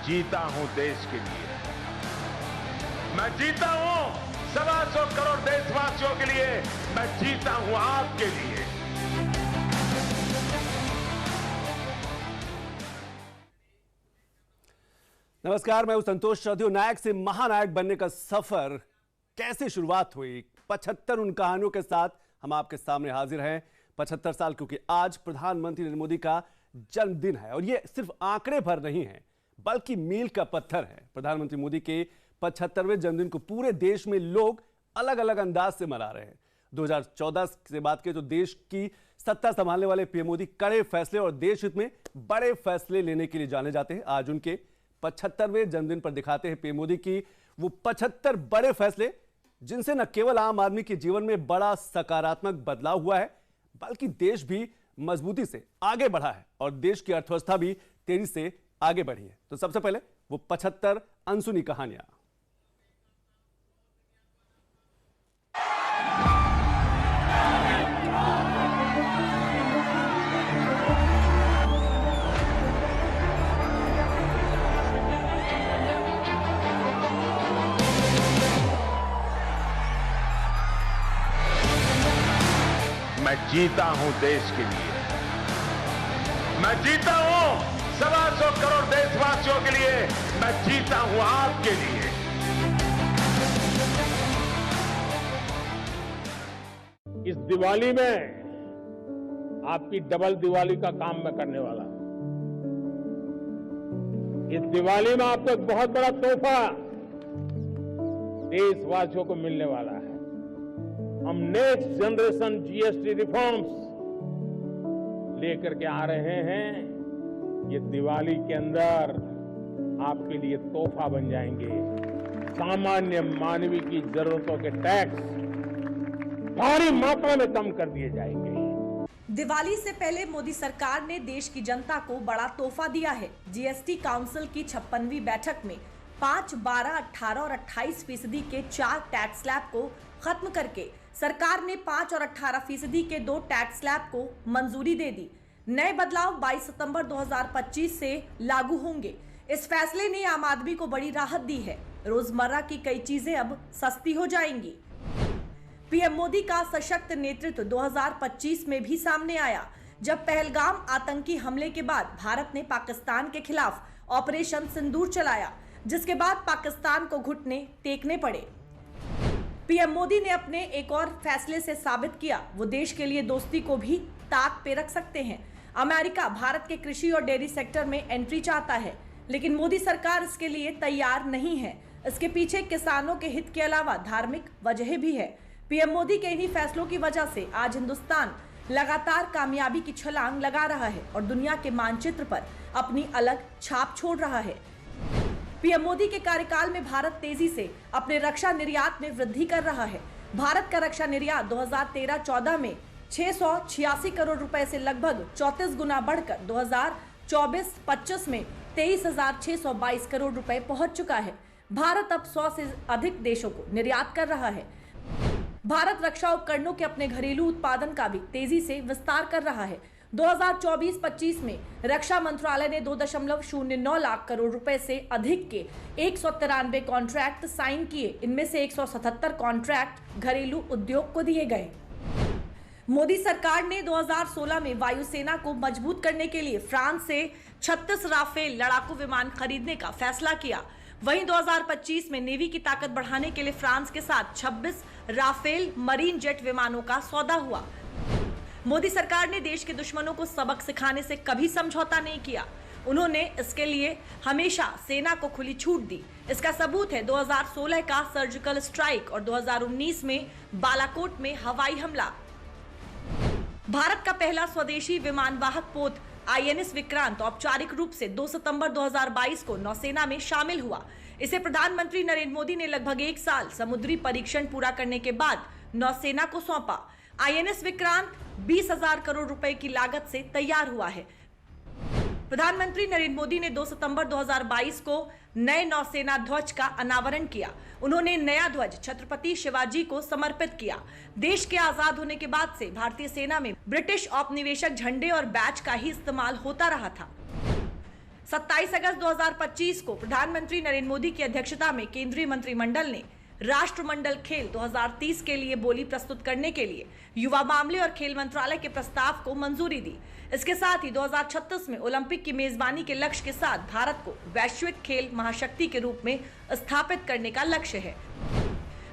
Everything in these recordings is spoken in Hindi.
जीता हूं देश के लिए, मैं जीता हूं 125 करोड़ देशवासियों के लिए, मैं जीता हूं आपके लिए। नमस्कार, मैं हूं संतोष चौधरी। नायक से महानायक बनने का सफर कैसे शुरुआत हुई, 75 उन कहानियों के साथ हम आपके सामने हाजिर हैं। 75 साल, क्योंकि आज प्रधानमंत्री नरेंद्र मोदी का जन्मदिन है और ये सिर्फ आंकड़े भर नहीं है बल्कि मील का पत्थर है। प्रधानमंत्री मोदी के 75वें जन्मदिन को पूरे देश में लोग अलग अलग अंदाज से मना रहे हैं। 2014 से बात करें तो देश की सत्ता संभालने वाले पीएम मोदी कड़े फैसले और देश हित में बड़े फैसले लेने के लिए जाने जाते हैं। आज उनके 75वें जन्मदिन पर दिखाते हैं पीएम मोदी की वो 75 बड़े फैसले, जिनसे न केवल आम आदमी के जीवन में बड़ा सकारात्मक बदलाव हुआ है बल्कि देश भी मजबूती से आगे बढ़ा है और देश की अर्थव्यवस्था भी तेजी से आगे बढ़ी है। तो सबसे पहले वो 75 अनसुनी कहानियां। मैं जीता हूं देश के लिए, मैं जीता हूं 125 करोड़ देशवासियों के लिए, मैं जीता हूं आपके लिए। इस दिवाली में आपकी डबल दिवाली का काम मैं करने वाला हूं। इस दिवाली में आपको एक बहुत बड़ा तोहफा देशवासियों को मिलने वाला है। हम नेक्स्ट जनरेशन जीएसटी रिफॉर्म्स लेकर के आ रहे हैं। ये दिवाली के अंदर आपके लिए तोहफा बन जाएंगे। सामान्य मानवीय की जरूरतों के टैक्स भारी मात्रा में कम कर दिए जाएंगे। दिवाली से पहले मोदी सरकार ने देश की जनता को बड़ा तोहफा दिया है। जीएसटी काउंसिल की 56वीं बैठक में 5, 12, 18 और 28% के 4 टैक्स स्लैब को खत्म करके सरकार ने 5 और 18% के 2 टैक्स स्लैब को मंजूरी दे दी। नए बदलाव 22 सितंबर 2025 से लागू होंगे। इस फैसले ने आम आदमी को बड़ी राहत दी है। रोजमर्रा की कई चीजें अब सस्ती हो जाएंगी। पीएम मोदी का सशक्त नेतृत्व 2025 में भी सामने आया, जब पहलगाम आतंकी हमले के बाद भारत ने पाकिस्तान के खिलाफ ऑपरेशन सिंदूर चलाया, जिसके बाद पाकिस्तान को घुटने टेकने पड़े। पीएम मोदी ने अपने एक और फैसले से साबित किया वो देश के लिए दोस्ती को भी ताक पे रख सकते हैं। अमेरिका भारत के कृषि और डेयरी सेक्टर में एंट्री चाहता है, लेकिन मोदी सरकार इसके लिए तैयार नहीं है। इसके पीछे किसानों के हित के अलावा धार्मिक वजह भी है। पीएम मोदी के इन्हीं फैसलों की वजह से आज हिंदुस्तान लगातार कामयाबी की छलांग लगा रहा है और दुनिया के मानचित्र पर अपनी अलग छाप छोड़ रहा है। पीएम मोदी के कार्यकाल में भारत तेजी से अपने रक्षा निर्यात में वृद्धि कर रहा है। भारत का रक्षा निर्यात 2013-14 में 686 करोड़ रुपए से लगभग 34 गुना बढ़कर 2024-25 में 23,622 करोड़ रुपए पहुंच चुका है। भारत अब 100 से अधिक देशों को निर्यात कर रहा है। भारत रक्षा उपकरणों के अपने घरेलू उत्पादन का भी तेजी से विस्तार कर रहा है। 2024-25 में रक्षा मंत्रालय ने 2.09 लाख करोड़ रुपए से अधिक के 193 कॉन्ट्रैक्ट साइन किए। इनमें से 177 कॉन्ट्रैक्ट घरेलू उद्योग को दिए गए। मोदी सरकार ने 2016 में वायुसेना को मजबूत करने के लिए फ्रांस से 36 राफेल लड़ाकू विमान खरीदने का फैसला किया। वहीं 2025 में नेवी की ताकत बढ़ाने के लिए फ्रांस के साथ 26 राफेल मरीन जेट विमानों का सौदा हुआ। मोदी सरकार ने देश के दुश्मनों को सबक सिखाने से कभी समझौता नहीं किया। उन्होंने इसके लिए हमेशा सेना को खुली छूट दी। इसका सबूत है 2016 का सर्जिकल स्ट्राइक और 2019 में बालाकोट में हवाई हमला। भारत का पहला स्वदेशी विमानवाहक पोत आईएनएस विक्रांत औपचारिक रूप से 2 सितंबर 2022 को नौसेना में शामिल हुआ। इसे प्रधानमंत्री नरेंद्र मोदी ने लगभग 1 साल समुद्री परीक्षण पूरा करने के बाद नौसेना को सौंपा। आईएनएस विक्रांत 20,000 करोड़ रुपए की लागत से तैयार हुआ है। प्रधानमंत्री नरेंद्र मोदी ने 2 सितंबर 2022 को नए नौसेना ध्वज का अनावरण किया। उन्होंने नया ध्वज छत्रपति शिवाजी को समर्पित किया। देश के आजाद होने के बाद से भारतीय सेना में ब्रिटिश औपनिवेशिक झंडे और बैच का ही इस्तेमाल होता रहा था। 27 अगस्त 2025 को प्रधानमंत्री नरेंद्र मोदी की अध्यक्षता में केंद्रीय मंत्रिमंडल ने राष्ट्रमंडल खेल 2030 के लिए बोली प्रस्तुत करने के लिए युवा मामले और खेल मंत्रालय के प्रस्ताव को मंजूरी दी। इसके साथ ही 2036 में ओलंपिक की मेजबानी के लक्ष्य के साथ भारत को वैश्विक खेल महाशक्ति के रूप में स्थापित करने का लक्ष्य है।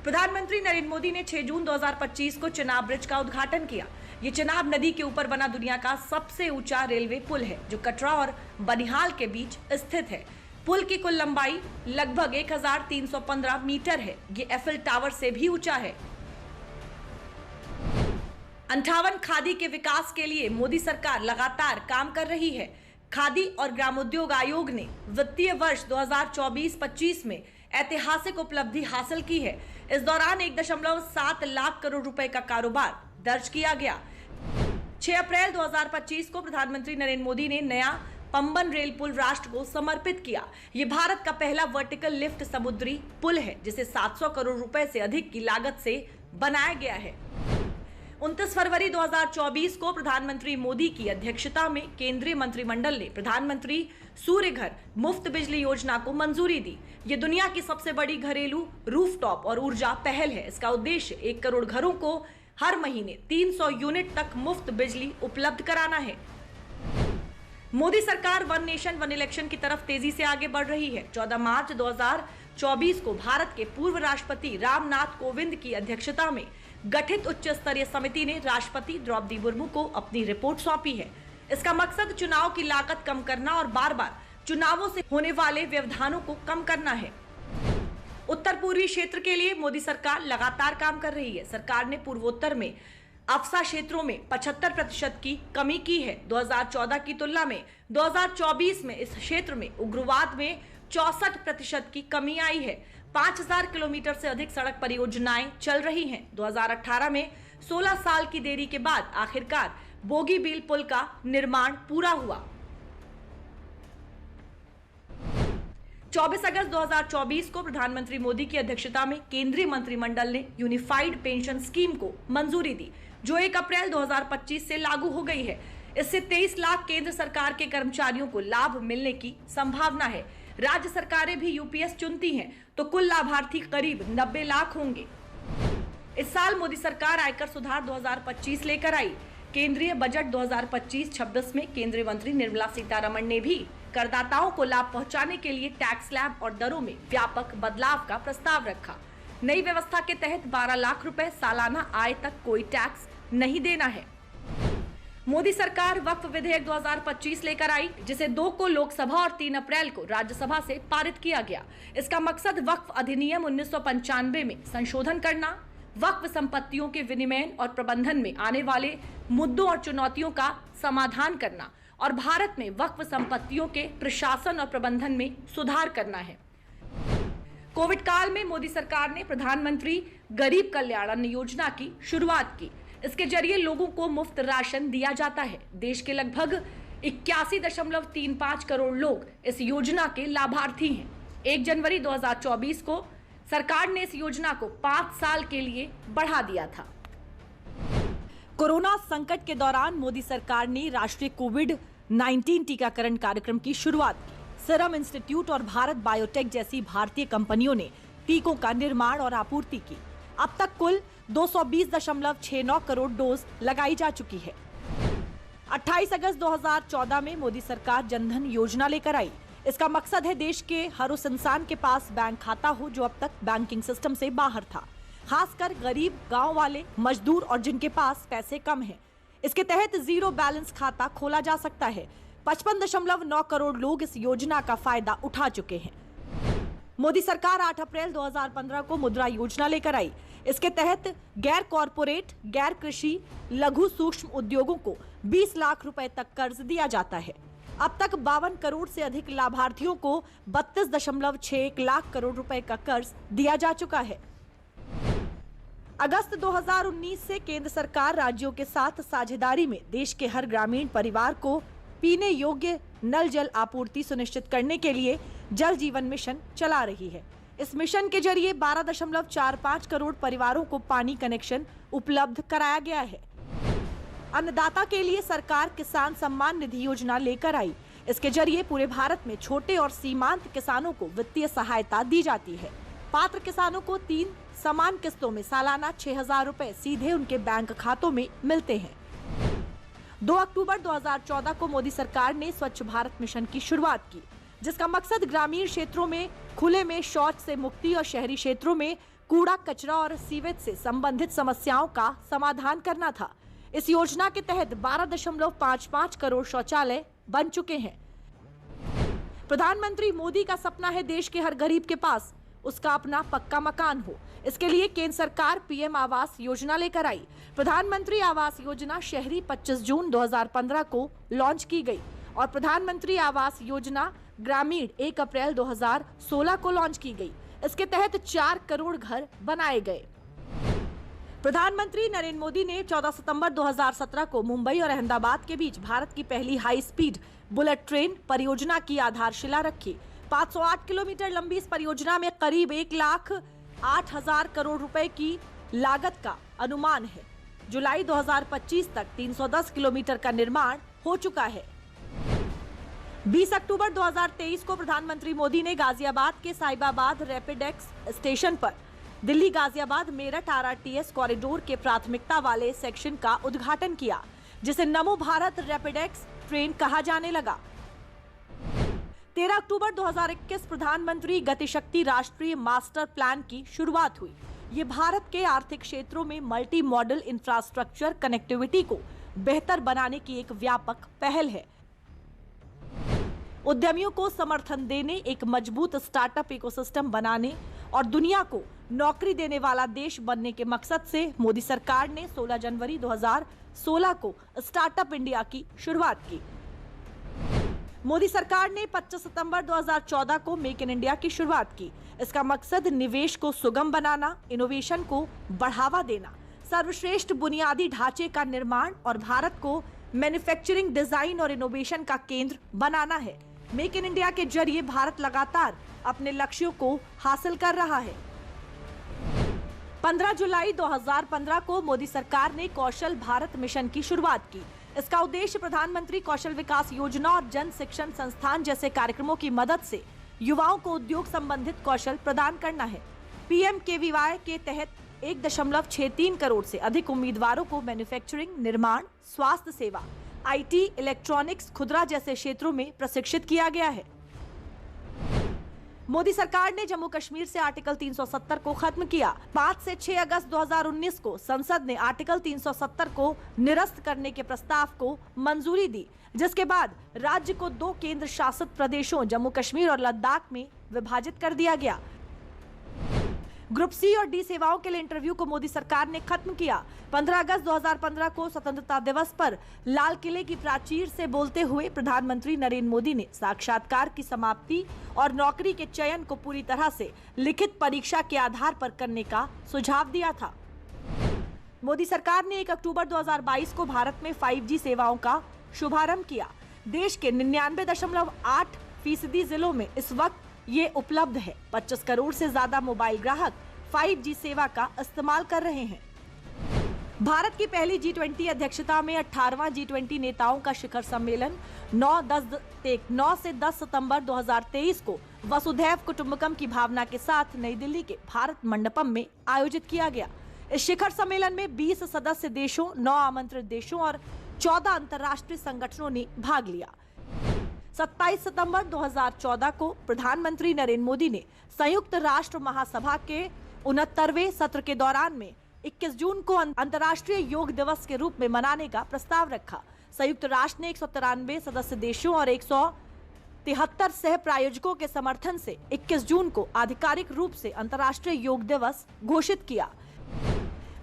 प्रधानमंत्री नरेंद्र मोदी ने 6 जून 2025 को चिनाब ब्रिज का उद्घाटन किया। ये चिनाब नदी के ऊपर बना दुनिया का सबसे ऊंचा रेलवे पुल है, जो कटरा और बनिहाल के बीच स्थित है। पुल की कुल लंबाई लगभग 1315 मीटर है। ये एफिल टावर से भी ऊंचा है। 58 खादी के विकास के लिए मोदी सरकार लगातार काम कर रही है। खादी और ग्रामोद्योग आयोग ने वित्तीय वर्ष 2024-25 में ऐतिहासिक उपलब्धि हासिल की है। इस दौरान 1.7 लाख करोड़ रुपए का कारोबार दर्ज किया गया। 6 अप्रैल 2025 को प्रधानमंत्री नरेंद्र मोदी ने नया पंबन रेल पुल राष्ट्र को समर्पित किया। ये भारत का पहला वर्टिकल लिफ्ट समुद्री पुल है, जिसे 700 करोड़ रुपए से अधिक की लागत से बनाया गया है। 29 फरवरी 2024 को प्रधानमंत्री मोदी की अध्यक्षता में केंद्रीय मंत्रिमंडल ने प्रधानमंत्री सूर्य घर मुफ्त बिजली योजना को मंजूरी दी। ये दुनिया की सबसे बड़ी घरेलू रूफटॉप और ऊर्जा पहल है। इसका उद्देश्य 1 करोड़ घरों को हर महीने 300 यूनिट तक मुफ्त बिजली उपलब्ध कराना है। मोदी सरकार वन नेशन वन इलेक्शन की तरफ तेजी से आगे बढ़ रही है। 14 मार्च 2024 को भारत के पूर्व राष्ट्रपति रामनाथ कोविंद की अध्यक्षता में गठित उच्च स्तरीय समिति ने राष्ट्रपति द्रौपदी मुर्मू को अपनी रिपोर्ट सौंपी है। इसका मकसद चुनाव की लागत कम करना और बार बार चुनावों से होने वाले व्यवधानों को कम करना है। उत्तर पूर्वी क्षेत्र के लिए मोदी सरकार लगातार काम कर रही है। सरकार ने पूर्वोत्तर में अफसा क्षेत्रों में 75% की कमी की है। 2014 की तुलना में 2024 में इस क्षेत्र में उग्रवाद में 64% की कमी आई है। 5000 किलोमीटर से अधिक सड़क परियोजनाएं चल रही हैं। 2018 में 16 साल की देरी के बाद आखिरकार बोगीबील पुल का निर्माण पूरा हुआ। 24 अगस्त 2024 को प्रधानमंत्री मोदी की अध्यक्षता में केंद्रीय मंत्रिमंडल ने यूनिफाइड पेंशन स्कीम को मंजूरी दी, जो 1 अप्रैल 2025 से लागू हो गई है। इससे 23 लाख केंद्र सरकार के कर्मचारियों को लाभ मिलने की संभावना है। राज्य सरकारें भी यूपीएस चुनती हैं, तो कुल लाभार्थी करीब 90 लाख होंगे। इस साल मोदी सरकार आयकर सुधार 2025 लेकर आई। केंद्रीय बजट 2025-26 में केंद्रीय मंत्री निर्मला सीतारमण ने भी करदाताओं को लाभ पहुंचाने के लिए टैक्स स्लैब और दरों में व्यापक बदलाव का प्रस्ताव रखा। नई व्यवस्था के तहत 12 लाख रुपए सालाना आय तक कोई टैक्स नहीं देना है। मोदी सरकार वक्फ विधेयक 2025 लेकर आई, जिसे 2 को लोकसभा और 3 अप्रैल को राज्यसभा से पारित किया गया। इसका मकसद वक्फ अधिनियम 1995 में संशोधन करना, वक्फ संपत्तियों के विनिमय और प्रबंधन में आने वाले मुद्दों और चुनौतियों का समाधान करना और भारत में वक्फ संपत्तियों के प्रशासन और प्रबंधन में सुधार करना है। कोविड काल में मोदी सरकार ने प्रधानमंत्री गरीब कल्याण अन्न योजना की शुरुआत की। इसके जरिए लोगों को मुफ्त राशन दिया जाता है। देश के लगभग 81.35 करोड़ लोग इस योजना के लाभार्थी हैं। 1 जनवरी 2024 को सरकार ने इस योजना को 5 साल के लिए बढ़ा दिया था। कोरोना संकट के दौरान मोदी सरकार ने राष्ट्रीय कोविड-19 टीकाकरण कार्यक्रम की शुरुआत की। सीरम इंस्टीट्यूट और भारत बायोटेक जैसी भारतीय कंपनियों ने टीकों का निर्माण और आपूर्ति की। अब तक कुल 220.69 करोड़ डोज लगाई जा चुकी है। 28 अगस्त 2014 में मोदी सरकार जनधन योजना लेकर आई। इसका मकसद है देश के हर उस इंसान के पास बैंक खाता हो जो अब तक बैंकिंग सिस्टम से बाहर था, खासकर गरीब, गांव वाले, मजदूर और जिनके पास पैसे कम हैं। इसके तहत जीरो बैलेंस खाता खोला जा सकता है। 55.9 करोड़ लोग इस योजना का फायदा उठा चुके हैं। मोदी सरकार 8 अप्रैल 2015 को मुद्रा योजना लेकर आई। इसके तहत गैर कॉरपोरेट, गैर कृषि, लघु सूक्ष्म उद्योगों को 20 लाख रुपए तक कर्ज दिया जाता है। अब तक 52 करोड़ से अधिक लाभार्थियों को 32.61 लाख करोड़ रुपए का कर्ज दिया जा चुका है। अगस्त 2019 से केंद्र सरकार राज्यों के साथ साझेदारी में देश के हर ग्रामीण परिवार को पीने योग्य नल जल आपूर्ति सुनिश्चित करने के लिए जल जीवन मिशन चला रही है। इस मिशन के जरिए 12.45 करोड़ परिवारों को पानी कनेक्शन उपलब्ध कराया गया है। अन्नदाता के लिए सरकार किसान सम्मान निधि योजना लेकर आई। इसके जरिए पूरे भारत में छोटे और सीमांत किसानों को वित्तीय सहायता दी जाती है। पात्र किसानों को 3 समान किस्तों में सालाना 6,000 रुपए सीधे उनके बैंक खातों में मिलते हैं। 2 अक्टूबर 2014 को मोदी सरकार ने स्वच्छ भारत मिशन की शुरुआत की, जिसका मकसद ग्रामीण क्षेत्रों में खुले में शौच से मुक्ति और शहरी क्षेत्रों में कूड़ा कचरा और सीवेज से संबंधित समस्याओं का समाधान करना था। इस योजना के तहत 12.55 करोड़ शौचालय बन चुके हैं। प्रधानमंत्री मोदी का सपना है देश के हर गरीब के पास उसका अपना पक्का मकान हो। इसके लिए केंद्र सरकार पीएम आवास योजना लेकर आई। प्रधानमंत्री आवास योजना शहरी 25 जून 2015 को लॉन्च की गई और प्रधानमंत्री आवास योजना ग्रामीण 1 अप्रैल 2016 को लॉन्च की गई। इसके तहत 4 करोड़ घर बनाए गए। प्रधानमंत्री नरेंद्र मोदी ने 14 सितंबर 2017 को मुंबई और अहमदाबाद के बीच भारत की पहली हाई स्पीड बुलेट ट्रेन परियोजना की आधारशिला रखी। 508 किलोमीटर लंबी इस परियोजना में करीब 1,08,000 करोड़ रुपए की लागत का अनुमान है। जुलाई 2025 तक 310 किलोमीटर का निर्माण हो चुका है। 20 अक्टूबर 2023 को प्रधानमंत्री मोदी ने गाजियाबाद के साहिबाबाद रैपिडेक्स स्टेशन पर दिल्ली गाजियाबाद मेरठ RRTS कॉरिडोर के प्राथमिकता वाले सेक्शन का उद्घाटन किया, जिसे नमो भारत रैपिडेक्स ट्रेन कहा जाने लगा। 13 अक्टूबर 2021 प्रधानमंत्री गतिशक्ति राष्ट्रीय मास्टर प्लान की शुरुआत हुई। ये भारत के आर्थिक क्षेत्रों में मल्टी मॉडल इंफ्रास्ट्रक्चर कनेक्टिविटी को बेहतर बनाने की एक व्यापक पहल है। उद्यमियों को समर्थन देने, एक मजबूत स्टार्टअप इकोसिस्टम बनाने और दुनिया को नौकरी देने वाला देश बनने के मकसद से मोदी सरकार ने 16 जनवरी 2016 को स्टार्टअप इंडिया की शुरुआत की। मोदी सरकार ने 25 सितंबर 2014 को मेक इन इंडिया की शुरुआत की। इसका मकसद निवेश को सुगम बनाना, इनोवेशन को बढ़ावा देना, सर्वश्रेष्ठ बुनियादी ढांचे का निर्माण और भारत को मैन्युफैक्चरिंग, डिजाइन और इनोवेशन का केंद्र बनाना है। मेक इन इंडिया के जरिए भारत लगातार अपने लक्ष्यों को हासिल कर रहा है। 15 जुलाई 2015 को मोदी सरकार ने कौशल भारत मिशन की शुरुआत की। इसका उद्देश्य प्रधानमंत्री कौशल विकास योजना और जन शिक्षण संस्थान जैसे कार्यक्रमों की मदद से युवाओं को उद्योग संबंधित कौशल प्रदान करना है। PMKVY के तहत 1.63 करोड़ से अधिक उम्मीदवारों को मैन्युफैक्चरिंग, निर्माण, स्वास्थ्य सेवा, IT, इलेक्ट्रॉनिक्स, खुदरा जैसे क्षेत्रों में प्रशिक्षित किया गया है। मोदी सरकार ने जम्मू कश्मीर से आर्टिकल 370 को खत्म किया। 5 से 6 अगस्त 2019 को संसद ने आर्टिकल 370 को निरस्त करने के प्रस्ताव को मंजूरी दी, जिसके बाद राज्य को 2 केंद्र शासित प्रदेशों जम्मू कश्मीर और लद्दाख में विभाजित कर दिया गया। ग्रुप C और D सेवाओं के लिए इंटरव्यू को मोदी सरकार ने खत्म किया। 15 अगस्त 2015 को स्वतंत्रता दिवस पर लाल किले की प्राचीर से बोलते हुए प्रधानमंत्री नरेंद्र मोदी ने साक्षात्कार की समाप्ति और नौकरी के चयन को पूरी तरह से लिखित परीक्षा के आधार पर करने का सुझाव दिया था। मोदी सरकार ने 1 अक्टूबर 2022 को भारत में 5G सेवाओं का शुभारंभ किया। देश के 99.8% जिलों में इस वक्त ये उपलब्ध है। 25 करोड़ से ज्यादा मोबाइल ग्राहक 5G सेवा का इस्तेमाल कर रहे हैं। भारत की पहली G20 अध्यक्षता में 18वां G20 नेताओं का शिखर सम्मेलन 9 से 10 सितंबर 2023 को वसुधैव कुटुंबकम की भावना के साथ नई दिल्ली के भारत मंडपम में आयोजित किया गया। इस शिखर सम्मेलन में 20 सदस्य देशों, 9 आमंत्रित देशों और 14 अंतर्राष्ट्रीय संगठनों ने भाग लिया। 27 सितंबर 2014 को प्रधानमंत्री नरेंद्र मोदी ने संयुक्त राष्ट्र महासभा के 69वें सत्र के दौरान में 21 जून को अंतर्राष्ट्रीय योग दिवस के रूप में मनाने का प्रस्ताव रखा। संयुक्त राष्ट्र ने 193 सदस्य देशों और 173 सह प्रायोजकों के समर्थन से 21 जून को आधिकारिक रूप से अंतर्राष्ट्रीय योग दिवस घोषित किया।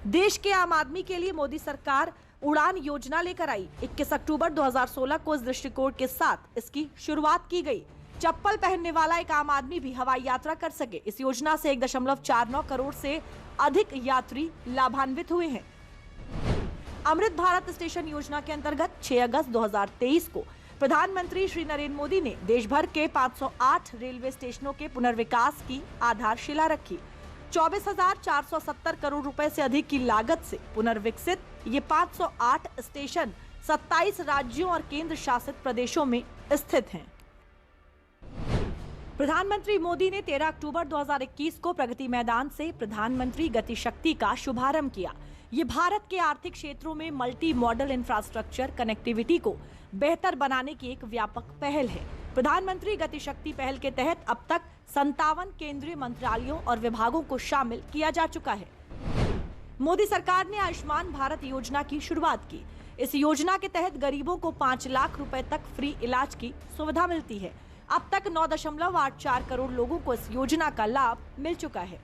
देश के आम आदमी के लिए मोदी सरकार उड़ान योजना लेकर आई। 21 अक्टूबर 2016 को इस दृष्टिकोण के साथ इसकी शुरुआत की गई। चप्पल पहनने वाला एक आम आदमी भी हवाई यात्रा कर सके। इस योजना से 1.49 करोड़ से अधिक यात्री लाभान्वित हुए हैं। अमृत भारत स्टेशन योजना के अंतर्गत 6 अगस्त 2023 को प्रधानमंत्री श्री नरेंद्र मोदी ने देश भर के 508 रेलवे स्टेशनों के पुनर्विकास की आधारशिला रखी। 24,470 करोड़ रुपए से अधिक की लागत से पुनर्विकसित ये 508 स्टेशन 27 राज्यों और केंद्र शासित प्रदेशों में स्थित हैं। प्रधानमंत्री मोदी ने 13 अक्टूबर 2021 को प्रगति मैदान से प्रधानमंत्री गति शक्ति का शुभारंभ किया। ये भारत के आर्थिक क्षेत्रों में मल्टी मॉडल इंफ्रास्ट्रक्चर कनेक्टिविटी को बेहतर बनाने की एक व्यापक पहल है। प्रधानमंत्री गति शक्ति पहल के तहत अब तक 57 केंद्रीय मंत्रालयों और विभागों को शामिल किया जा चुका है। मोदी सरकार ने आयुष्मान भारत योजना की शुरुआत की। इस योजना के तहत गरीबों को 5 लाख रुपए तक फ्री इलाज की सुविधा मिलती है। अब तक 9.84 करोड़ लोगों को इस योजना का लाभ मिल चुका है।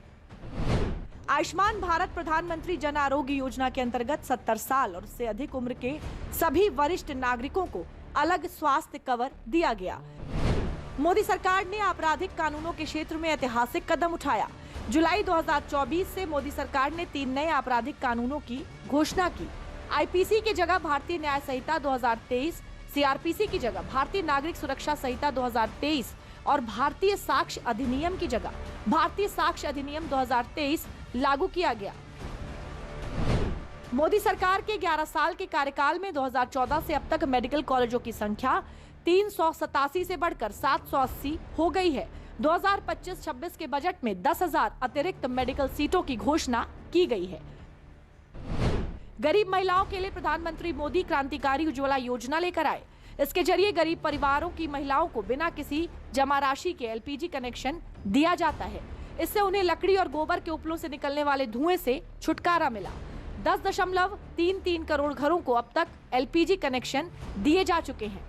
आयुष्मान भारत प्रधानमंत्री जन आरोग्य योजना के अंतर्गत 70 साल और उससे अधिक उम्र के सभी वरिष्ठ नागरिकों को अलग स्वास्थ्य कवर दिया गया। मोदी सरकार ने आपराधिक कानूनों के क्षेत्र में ऐतिहासिक कदम उठाया। जुलाई 2024 से मोदी सरकार ने 3 नए आपराधिक कानूनों की घोषणा की। आईपीसी की जगह भारतीय न्याय संहिता 2023, सीआरपीसी की जगह भारतीय नागरिक सुरक्षा संहिता 2023 और भारतीय साक्ष्य अधिनियम की जगह भारतीय साक्ष्य अधिनियम 2023 लागू किया गया। मोदी सरकार के 11 साल के कार्यकाल में 2014 से अब तक मेडिकल कॉलेजों की संख्या 387 से बढ़कर 780 हो गई है। 2025-26 के बजट में 10,000 अतिरिक्त मेडिकल सीटों की घोषणा की गई है। गरीब महिलाओं के लिए प्रधानमंत्री मोदी क्रांतिकारी उज्ज्वला योजना लेकर आए। इसके जरिए गरीब परिवारों की महिलाओं को बिना किसी जमा राशि के एलपीजी कनेक्शन दिया जाता है। इससे उन्हें लकड़ी और गोबर के उपलों से निकलने वाले धुएं से छुटकारा मिला। 10.33 करोड़ घरों को अब तक एलपीजी कनेक्शन दिए जा चुके हैं।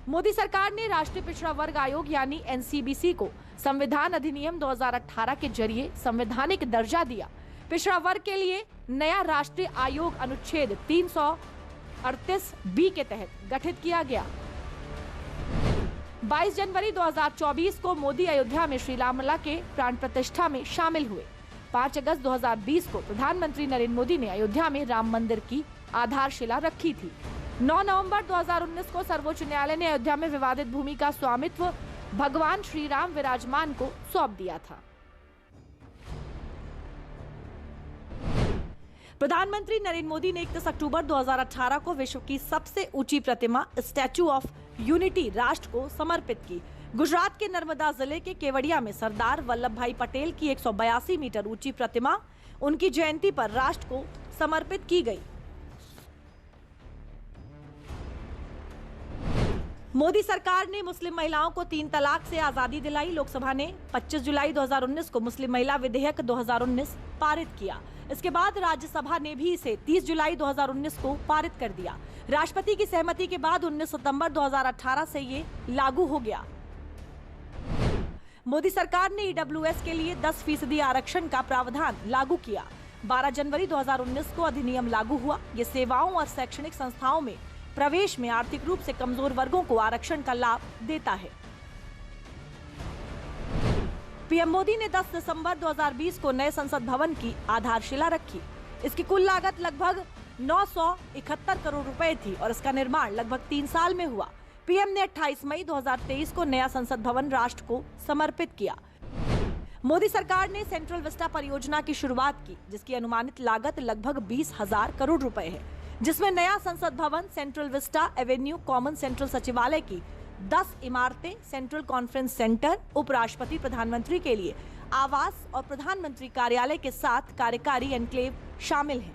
मोदी सरकार ने राष्ट्रीय पिछड़ा वर्ग आयोग यानी एनसीबीसी को संविधान अधिनियम 2018 के जरिए संवैधानिक दर्जा दिया। पिछड़ा वर्ग के लिए नया राष्ट्रीय आयोग अनुच्छेद 338B के तहत गठित किया गया। 22 जनवरी 2024 को मोदी अयोध्या में श्री रामलला के प्राण प्रतिष्ठा में शामिल हुए। 5 अगस्त 2020 को प्रधानमंत्री नरेंद्र मोदी ने अयोध्या में राम मंदिर की आधारशिला रखी थी। 9 नवंबर 2019 को सर्वोच्च न्यायालय ने अयोध्या में विवादित भूमि का स्वामित्व भगवान श्री राम विराजमान को सौंप दिया था। प्रधानमंत्री नरेंद्र मोदी ने 31 अक्टूबर 2018 को विश्व की सबसे ऊंची प्रतिमा स्टैचू ऑफ यूनिटी राष्ट्र को समर्पित की। गुजरात के नर्मदा जिले के केवड़िया में सरदार वल्लभ भाई पटेल की 182 मीटर ऊंची प्रतिमा उनकी जयंती पर राष्ट्र को समर्पित की गई। मोदी सरकार ने मुस्लिम महिलाओं को 3 तलाक से आजादी दिलाई। लोकसभा ने 25 जुलाई 2019 को मुस्लिम महिला विधेयक 2019 पारित किया। इसके बाद राज्यसभा ने भी इसे 30 जुलाई 2019 को पारित कर दिया। राष्ट्रपति की सहमति के बाद 19 सितंबर 2018 से ये लागू हो गया। मोदी सरकार ने ईडब्ल्यूएस के लिए 10% आरक्षण का प्रावधान लागू किया। 12 जनवरी 2019 को अधिनियम लागू हुआ। ये सेवाओं और शैक्षणिक संस्थाओं में प्रवेश में आर्थिक रूप से कमजोर वर्गों को आरक्षण का लाभ देता है। पीएम मोदी ने 10 दिसंबर 2020 को नए संसद भवन की आधारशिला रखी। इसकी कुल लागत लगभग 971 करोड़ रुपए थी और इसका निर्माण लगभग 3 साल में हुआ। पीएम ने 28 मई 2023 को नया संसद भवन राष्ट्र को समर्पित किया। मोदी सरकार ने सेंट्रल विस्टा परियोजना की शुरुआत की, जिसकी अनुमानित लागत लगभग 20,000 करोड़ रुपए है, जिसमें नया संसद भवन, central Vista Avenue, common central सचिवालय की 10 इमारतें, सेंट्रल कॉन्फ्रेंस सेंटर, उपराष्ट्रपति प्रधानमंत्री के लिए आवास और प्रधानमंत्री कार्यालय के साथ कार्यकारी एनक्लेव शामिल हैं।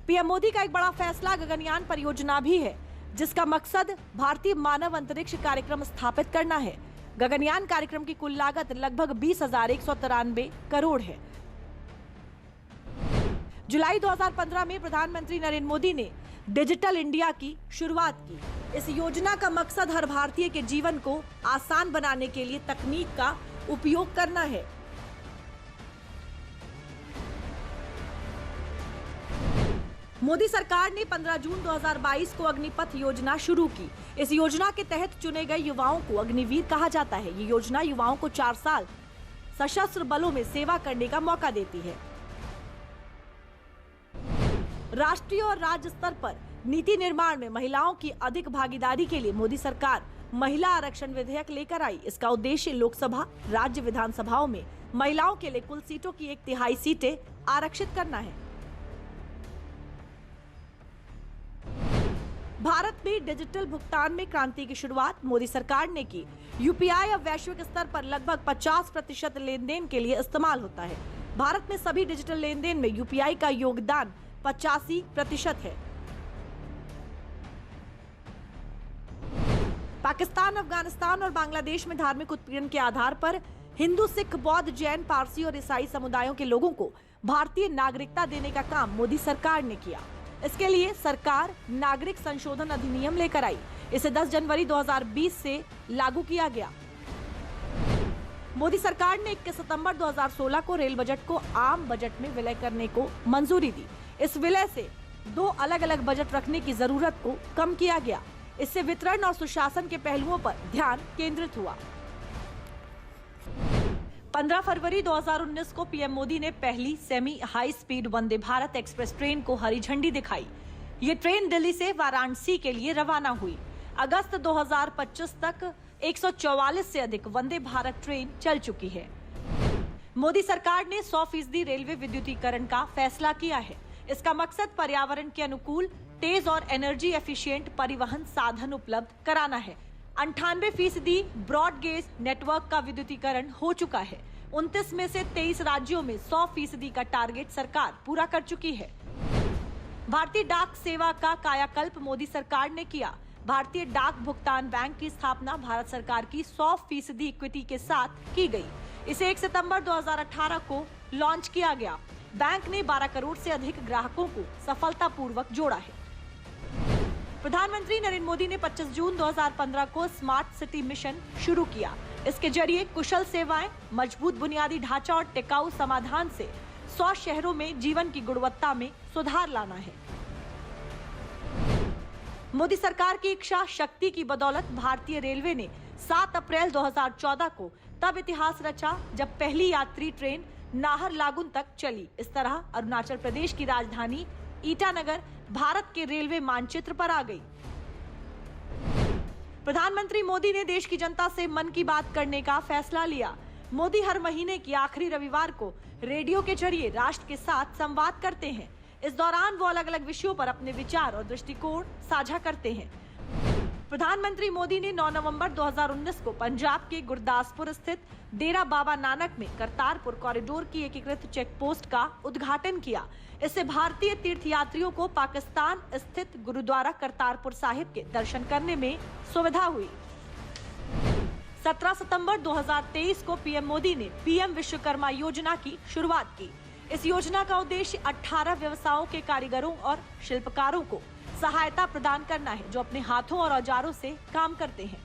पीएम मोदी का एक बड़ा फैसला गगनयान परियोजना भी है, जिसका मकसद भारतीय मानव अंतरिक्ष कार्यक्रम स्थापित करना है। गगनयान कार्यक्रम की कुल लागत लगभग 20,193 करोड़ है। जुलाई 2015 में प्रधानमंत्री नरेंद्र मोदी ने डिजिटल इंडिया की शुरुआत की। इस योजना का मकसद हर भारतीय के जीवन को आसान बनाने के लिए तकनीक का उपयोग करना है। मोदी सरकार ने 15 जून 2022 को अग्निपथ योजना शुरू की। इस योजना के तहत चुने गए युवाओं को अग्निवीर कहा जाता है। ये योजना युवाओं को 4 साल सशस्त्र बलों में सेवा करने का मौका देती है। राष्ट्रीय और राज्य स्तर पर नीति निर्माण में महिलाओं की अधिक भागीदारी के लिए मोदी सरकार महिला आरक्षण विधेयक लेकर आई। इसका उद्देश्य लोकसभा, राज्य विधानसभाओं में महिलाओं के लिए कुल सीटों की 1/3 सीटें आरक्षित करना है। भारत में डिजिटल भुगतान में क्रांति की शुरुआत मोदी सरकार ने की। यूपीआई अब वैश्विक स्तर पर लगभग 50% लेन देन के लिए इस्तेमाल होता है। भारत में सभी डिजिटल लेन देन में यूपीआई का योगदान 85% है। पाकिस्तान, अफगानिस्तान और बांग्लादेश में धार्मिक उत्पीड़न के आधार पर हिंदू, सिख, बौद्ध, जैन, पारसी और ईसाई समुदायों के लोगों को भारतीय नागरिकता देने का काम मोदी सरकार ने किया। इसके लिए सरकार नागरिक संशोधन अधिनियम लेकर आई। इसे 10 जनवरी 2020 से लागू किया गया। मोदी सरकार ने 21 सितंबर 2016 को रेल बजट को आम बजट में विलय करने को मंजूरी दी। इस विलय से 2 अलग-अलग बजट रखने की जरूरत को कम किया गया। इससे वितरण और सुशासन के पहलुओं पर ध्यान केंद्रित हुआ। 15 फरवरी 2019 को पीएम मोदी ने पहली semi high speed Vande Bharat express train को हरी झंडी दिखाई। ये ट्रेन दिल्ली से वाराणसी के लिए रवाना हुई। अगस्त 2025 तक 144 से अधिक वंदे भारत ट्रेन चल चुकी है। मोदी सरकार ने 100% रेलवे विद्युतीकरण का फैसला किया है। इसका मकसद पर्यावरण के अनुकूल, तेज और एनर्जी एफिशिएंट परिवहन साधन उपलब्ध कराना है। 98% ब्रॉड गेज नेटवर्क का विद्युतीकरण हो चुका है। 29 में से 23 राज्यों में 100% का टारगेट सरकार पूरा कर चुकी है। भारतीय डाक सेवा का कायाकल्प मोदी सरकार ने किया। भारतीय डाक भुगतान बैंक की स्थापना भारत सरकार की 100% इक्विटी के साथ की गई। इसे 1 सितंबर 2018 को लॉन्च किया गया। बैंक ने 12 करोड़ से अधिक ग्राहकों को सफलतापूर्वक जोड़ा है। प्रधानमंत्री नरेंद्र मोदी ने 25 जून 2015 को स्मार्ट सिटी मिशन शुरू किया। इसके जरिए कुशल सेवाएं, मजबूत बुनियादी ढांचा और टिकाऊ समाधान से 100 शहरों में जीवन की गुणवत्ता में सुधार लाना है। मोदी सरकार की इच्छा शक्ति की बदौलत भारतीय रेलवे ने 7 अप्रैल 2014 को तब इतिहास रचा जब पहली यात्री ट्रेन नाहरलागुन तक चली। इस तरह अरुणाचल प्रदेश की राजधानी ईटानगर भारत के रेलवे मानचित्र पर आ गई। प्रधानमंत्री मोदी ने देश की जनता से मन की बात करने का फैसला लिया। मोदी हर महीने की आखिरी रविवार को रेडियो के जरिए राष्ट्र के साथ संवाद करते हैं। इस दौरान वो अलग अलग विषयों पर अपने विचार और दृष्टिकोण साझा करते हैं। प्रधानमंत्री मोदी ने 9 नवंबर 2019 को पंजाब के गुरदासपुर स्थित डेरा बाबा नानक में करतारपुर कॉरिडोर की एकीकृत चेक पोस्ट का उद्घाटन किया। इससे भारतीय तीर्थयात्रियों को पाकिस्तान स्थित गुरुद्वारा करतारपुर साहिब के दर्शन करने में सुविधा हुई। 17 सितंबर 2023 को पीएम मोदी ने पीएम विश्वकर्मा योजना की शुरुआत की। इस योजना का उद्देश्य 18 व्यवसायों के कारीगरों और शिल्पकारों को सहायता प्रदान करना है जो अपने हाथों और औजारों से काम करते हैं।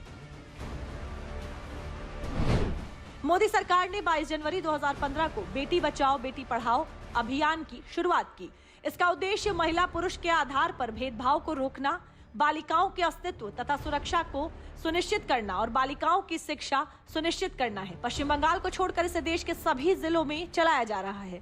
मोदी सरकार ने 22 जनवरी 2015 को बेटी बचाओ बेटी पढ़ाओ अभियान की शुरुआत की। इसका उद्देश्य महिला पुरुष के आधार पर भेदभाव को रोकना, बालिकाओं के अस्तित्व तथा सुरक्षा को सुनिश्चित करना और बालिकाओं की शिक्षा सुनिश्चित करना है। पश्चिम बंगाल को छोड़कर इसे देश के सभी जिलों में चलाया जा रहा है।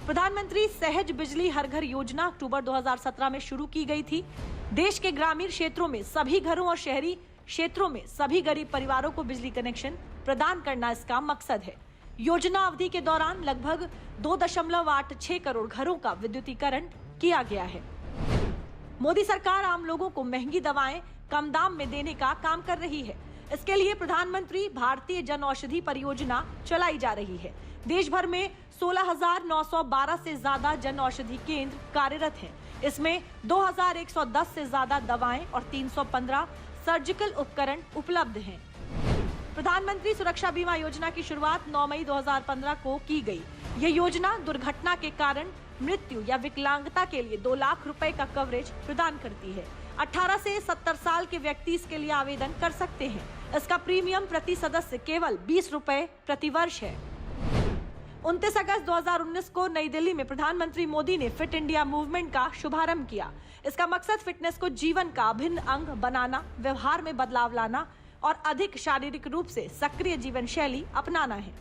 प्रधानमंत्री सहज बिजली हर घर योजना अक्टूबर 2017 में शुरू की गई थी। देश के ग्रामीण क्षेत्रों में सभी घरों और शहरी क्षेत्रों में सभी गरीब परिवारों को बिजली कनेक्शन प्रदान करना इसका मकसद है। योजना अवधि के दौरान लगभग 2.86 करोड़ घरों का विद्युतीकरण किया गया है। मोदी सरकार आम लोगों को महंगी दवाएं कम दाम में देने का काम कर रही है। इसके लिए प्रधानमंत्री भारतीय जन औषधि परियोजना चलाई जा रही है। देश भर में 16,912 से ज्यादा जन औषधि केंद्र कार्यरत हैं। इसमें 2,110 से ज्यादा दवाएं और 315 सर्जिकल उपकरण उपलब्ध हैं। प्रधानमंत्री सुरक्षा बीमा योजना की शुरुआत 9 मई 2015 को की गई। ये योजना दुर्घटना के कारण मृत्यु या विकलांगता के लिए 2 लाख रुपए का कवरेज प्रदान करती है। 18 से 70 साल के व्यक्ति इसके लिए आवेदन कर सकते हैं। इसका प्रीमियम प्रति सदस्य केवल 20 रुपए प्रति वर्ष है। 29 अगस्त 2019 को नई दिल्ली में प्रधानमंत्री मोदी ने फिट इंडिया मूवमेंट का शुभारंभ किया। इसका मकसद फिटनेस को जीवन का अभिन्न अंग बनाना, व्यवहार में बदलाव लाना और अधिक शारीरिक रूप से सक्रिय जीवन शैली अपनाना है।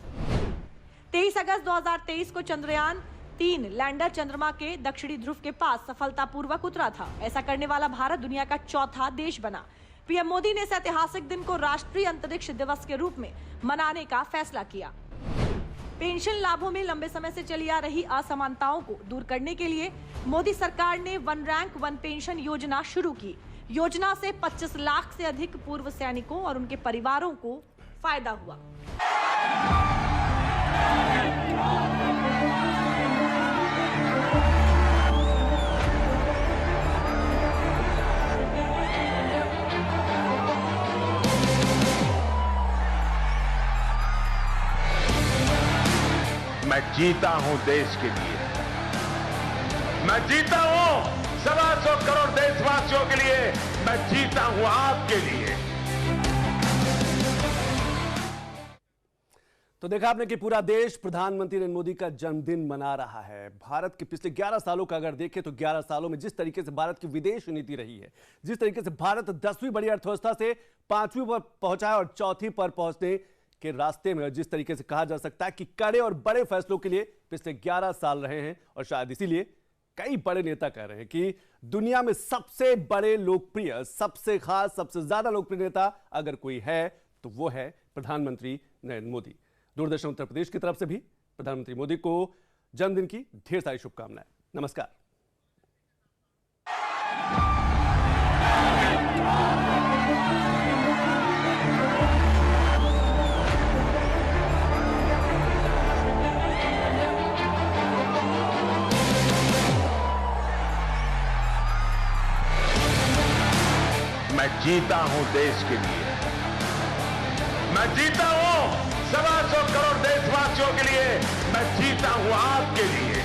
23 अगस्त 2023 को चंद्रयान 3 लैंडर चंद्रमा के दक्षिणी ध्रुव के पास सफलतापूर्वक उतरा था। ऐसा करने वाला भारत दुनिया का चौथा देश बना। पीएम मोदी ने इस ऐतिहासिक दिन को राष्ट्रीय अंतरिक्ष दिवस के रूप में मनाने का फैसला किया। पेंशन लाभों में लंबे समय से चली आ रही असमानताओं को दूर करने के लिए मोदी सरकार ने वन रैंक वन पेंशन योजना शुरू की। योजना से 25 लाख से अधिक पूर्व सैनिकों और उनके परिवारों को फायदा हुआ। मैं जीता हूं देश के लिए, मैं जीता हूं 125 करोड़ देशवासियों के लिए, मैं जीता हूं आपके लिए। तो देखा आपने कि पूरा देश प्रधानमंत्री नरेंद्र मोदी का जन्मदिन मना रहा है। भारत के पिछले 11 सालों का अगर देखें तो 11 सालों में जिस तरीके से भारत की विदेश नीति रही है, जिस तरीके से भारत 10वीं बड़ी अर्थव्यवस्था से 5वीं पर पहुंचा है और 4थी पर पहुंचने के रास्ते में, जिस तरीके से कहा जा सकता है कि कड़े और बड़े फैसलों के लिए पिछले 11 साल रहे हैं। और शायद इसीलिए कई बड़े नेता कह रहे हैं कि दुनिया में सबसे बड़े लोकप्रिय, सबसे खास, सबसे ज्यादा लोकप्रिय नेता अगर कोई है तो वो है प्रधानमंत्री नरेंद्र मोदी। दूरदर्शन उत्तर प्रदेश की तरफ से भी प्रधानमंत्री मोदी को जन्मदिन की ढेर सारी शुभकामनाएं। नमस्कार। मैं जीता हूं देश के लिए, मैं जीता हूं 125 करोड़ देशवासियों के लिए, मैं जीता हूं आपके लिए।